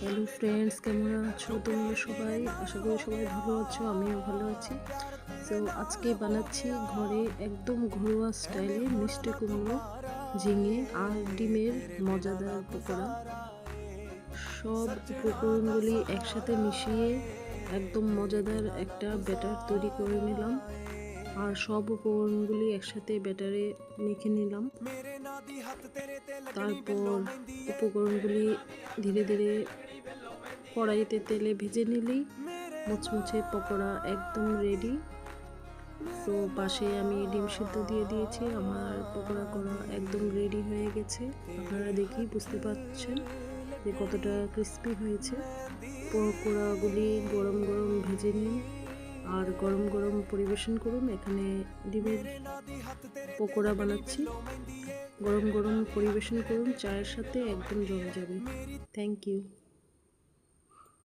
Hello friends, কেমন আছো তোমরা সবাই? আশা করি সবাই ভালো আছো, আমিও ভালো আছি। সো আজকে বানাচ্ছি ঘরে একদম ঘরোয়া স্টাইলে মিষ্টি কুমড়ো, ঝিঙে আর ডিমের মজাদার পকোড়া। সব উপকরণগুলি একসাথে মিশিয়ে একদম মজাদার একটা ব্যাটার তৈরি করে নিলাম। আর সব উপকরণগুলি একসাথে ব্যাটারে মেখে নিলাম। তারপর উপকরণগুলি ধীরে ধীরে কড়াইতে তেলে ভেজে নিলেই মুচমুচে পকোড়া একদম রেডি। তো পাশে আমি ডিম সিদ্ধ দিয়ে দিয়েছি। আমার পকোড়া করা একদম রেডি হয়ে গেছে। আপনারা দেখেই বুঝতে পারছেন যে কতটা ক্রিস্পি হয়েছে। পকোড়াগুলি গরম গরম ভেজে নিন আর গরম গরম পরিবেশন করুন। এখানে ডিমের পকোড়া বানাচ্ছি, গরম গরম পরিবেশন করুন, চায়ের সাথে একদম জমে যাবে। Thank you.